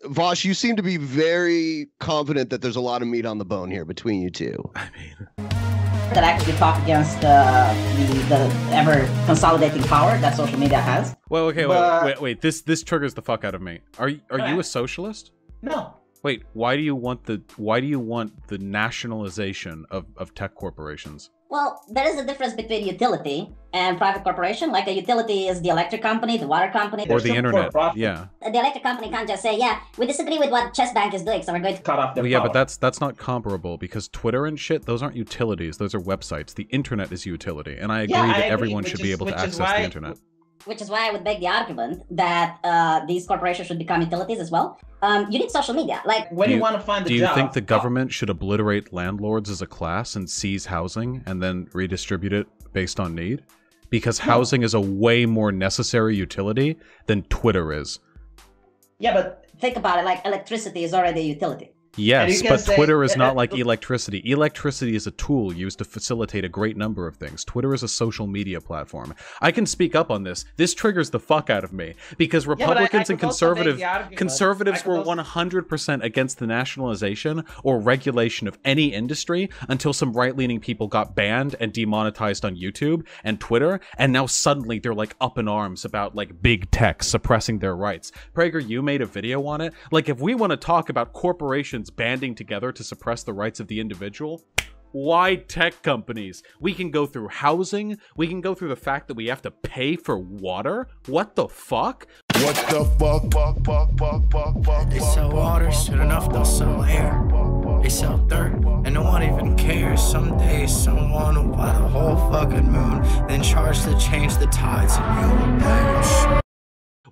Vaush, you seem to be very confident that there's a lot of meat on the bone here between you two. I mean, that actually talk against the ever consolidating power that social media has. well, okay, wait. This triggers the fuck out of me. Are you a socialist? No. Wait, why do you want the nationalization of tech corporations? Well, there is a difference between utility and private corporation. Like a utility is the electric company, the water company, Or the internet. Yeah. The electric company can't just say, yeah, we disagree with what Chess Bank is doing, so we're going to cut off their Well, yeah, power. but that's not comparable because Twitter and shit, those aren't utilities. Those are websites. The internet is utility, and I agree that everyone should be able to access the internet. Which is why I would make the argument that these corporations should become utilities as well. You need social media. Like when you want to find the job. Do you think the oh. government should obliterate landlords as a class and seize housing and then redistribute it based on need? Because housing is a way more necessary utility than Twitter is. Yeah, but think about it. Like electricity is already a utility. Yes, but Twitter is not like electricity. Electricity is a tool used to facilitate a great number of things. Twitter is a social media platform. I can speak up on this. This triggers the fuck out of me because Republicans and conservatives were 100% against the nationalization or regulation of any industry until some right-leaning people got banned and demonetized on YouTube and Twitter, and now suddenly they're like up in arms about like big tech suppressing their rights. Prager, you made a video on it. Like if we want to talk about corporations banding together to suppress the rights of the individual, why tech companies? We can go through housing. We can go through the fact that we have to pay for water. What the fuck? What the fuck? They sell water, soon enough they'll sell air. They sell dirt, and no one even cares. Someday someone will buy the whole fucking moon, then charge to change the tides, and you will pay.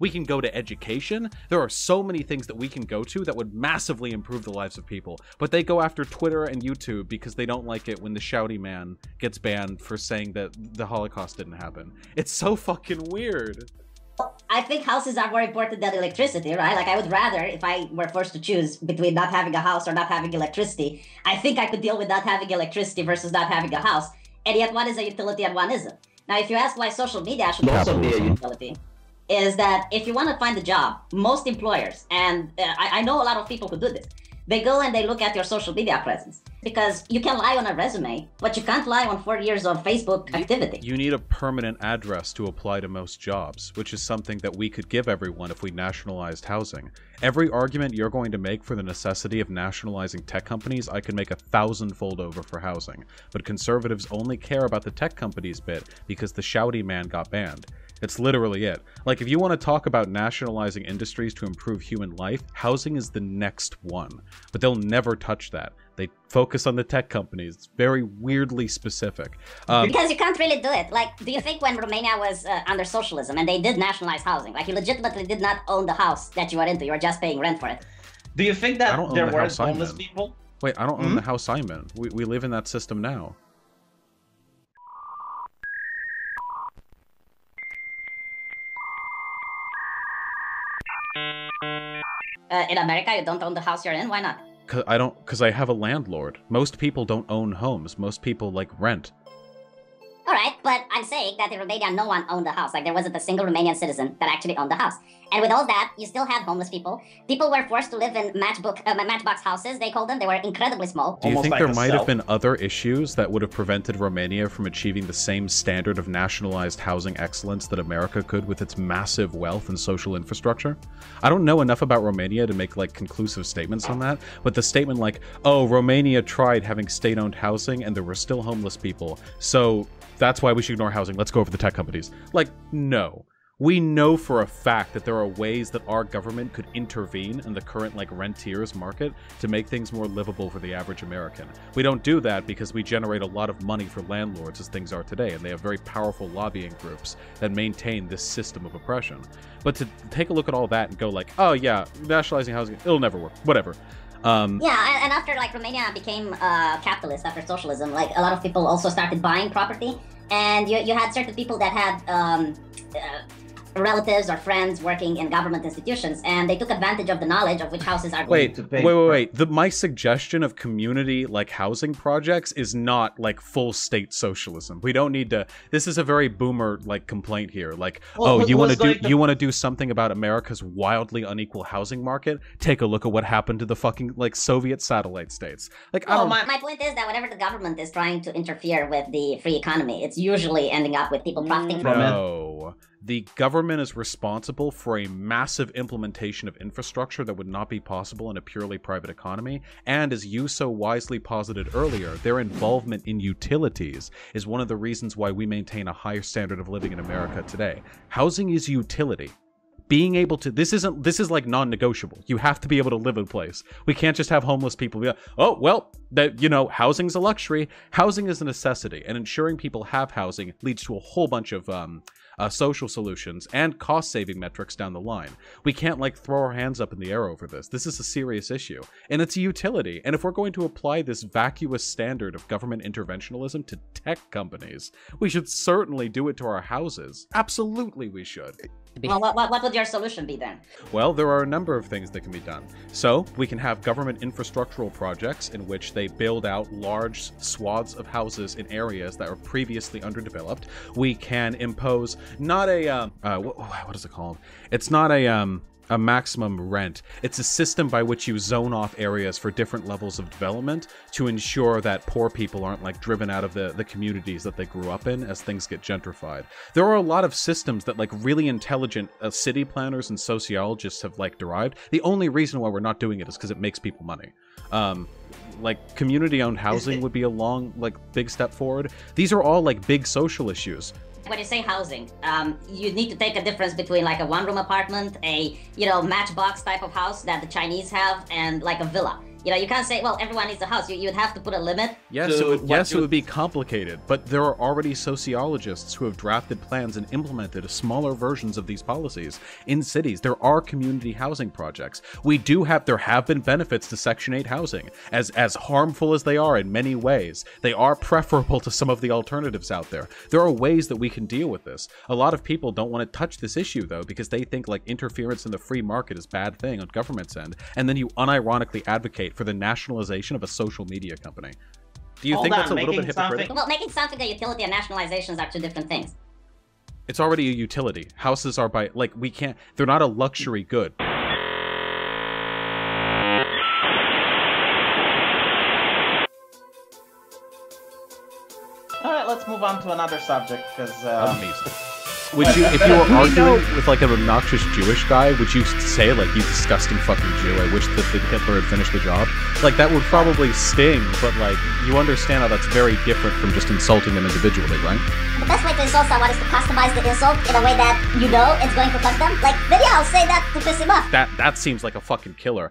We can go to education. There are so many things that we can go to that would massively improve the lives of people. But they go after Twitter and YouTube because they don't like it when the shouty man gets banned for saying that the Holocaust didn't happen. It's so fucking weird. I think houses are more important than electricity, right? Like I would rather, if I were forced to choose between not having a house or not having electricity, I think I could deal with not having electricity versus not having a house. And yet one is a utility and one isn't. Now, if you ask why social media should also be a utility, is that if you want to find a job, most employers, and I know a lot of people who do this, they go and they look at your social media presence. Because you can lie on a resume, but you can't lie on 4 years of Facebook activity. You need a permanent address to apply to most jobs, which is something that we could give everyone if we nationalized housing. Every argument you're going to make for the necessity of nationalizing tech companies, I can make 1,000-fold over for housing. But conservatives only care about the tech companies bit because the shouty man got banned. It's literally it. Like, if you want to talk about nationalizing industries to improve human life, housing is the next one. But they'll never touch that. They focus on the tech companies. It's very weirdly specific. Because you can't really do it. Like, do you think when Romania was under socialism and they did nationalize housing, like you legitimately did not own the house that you were into, you were just paying rent for it? Do you think that there were homeless people? Wait, I don't own the house I'm in. We live in that system now. In America, you don't own the house you're in? Why not? Because I have a landlord. Most people don't own homes. Most people, like, rent. Alright, but I'm saying that in Romania, no one owned a house. Like, there wasn't a single Romanian citizen that actually owned a house. And with all that, you still had homeless people. People were forced to live in matchbox houses, they called them. They were incredibly small. Do you think there might have been other issues that would have prevented Romania from achieving the same standard of nationalized housing excellence that America could with its massive wealth and social infrastructure? I don't know enough about Romania to make, like, conclusive statements on that, but the statement like, oh, Romania tried having state-owned housing and there were still homeless people, so that's why we should ignore housing. Let's go over the tech companies. Like, no. We know for a fact that there are ways that our government could intervene in the current, like, rentiers market to make things more livable for the average American. We don't do that because we generate a lot of money for landlords as things are today, and they have very powerful lobbying groups that maintain this system of oppression. But to take a look at all that and go like, oh yeah, nationalizing housing, it'll never work, whatever. Yeah, and after, like, Romania became capitalist after socialism, like, a lot of people also started buying property, and you had certain people that had relatives or friends working in government institutions, and they took advantage of the knowledge of which houses are going to pay. Wait. My suggestion of community like housing projects is not like full state socialism. We don't need to. This is a very boomer like complaint here. Like, well, you want to do something about America's wildly unequal housing market? Take a look at what happened to the fucking like Soviet satellite states. Like, my point is that whenever the government is trying to interfere with the free economy, it's usually ending up with people profiting from it. No. The government is responsible for a massive implementation of infrastructure that would not be possible in a purely private economy, and as you so wisely posited earlier, their involvement in utilities is one of the reasons why we maintain a higher standard of living in America today. Housing is utility. Being able to, this is like non-negotiable. You have to be able to live in a place. We can't just have homeless people be like, oh, well, that, you know, housing's a luxury. Housing is a necessity, and ensuring people have housing leads to a whole bunch of social solutions and cost-saving metrics down the line. We can't like throw our hands up in the air over this. This is a serious issue, and it's a utility. And if we're going to apply this vacuous standard of government interventionism to tech companies, we should certainly do it to our houses. Absolutely, we should. Well, what would your solution be then? Well, there are a number of things that can be done. So, we can have government infrastructural projects in which they build out large swaths of houses in areas that are previously underdeveloped. We can impose not a, what is it called? It's not a maximum rent. It's a system by which you zone off areas for different levels of development to ensure that poor people aren't like driven out of the communities that they grew up in as things get gentrified. There are a lot of systems that like really intelligent city planners and sociologists have like derived. The only reason why we're not doing it is because it makes people money. Like community-owned housing would be a long, like big step forward. These are all like big social issues. When you say housing, you need to take a difference between like a one-room apartment, a, you know, matchbox type of house that the Chinese have, and like a villa. You know, you can't say, well, everyone needs a house. You'd have to put a limit. Yes, it would be complicated, but there are already sociologists who have drafted plans and implemented smaller versions of these policies in cities. There are community housing projects. There have been benefits to Section 8 housing. As harmful as they are in many ways, they are preferable to some of the alternatives out there. There are ways that we can deal with this. A lot of people don't want to touch this issue, though, because they think like interference in the free market is a bad thing on government's end, and then you unironically advocate for the nationalization of a social media company. Do you think that's a little bit hypocritical? Well, making something a utility and nationalizations are two different things. It's already a utility. Houses are by, like, they're not a luxury good. Alright, let's move on to another subject, because would you, if you were arguing with like an obnoxious Jewish guy, would you say like, you disgusting fucking Jew, I wish that Hitler had finished the job? Like, that would probably sting, but like, you understand how that's very different from just insulting them individually, right? The best way to insult someone is to customize the insult in a way that you know it's going to hurt them. Like, maybe I'll say that to piss him off. That seems like a fucking killer.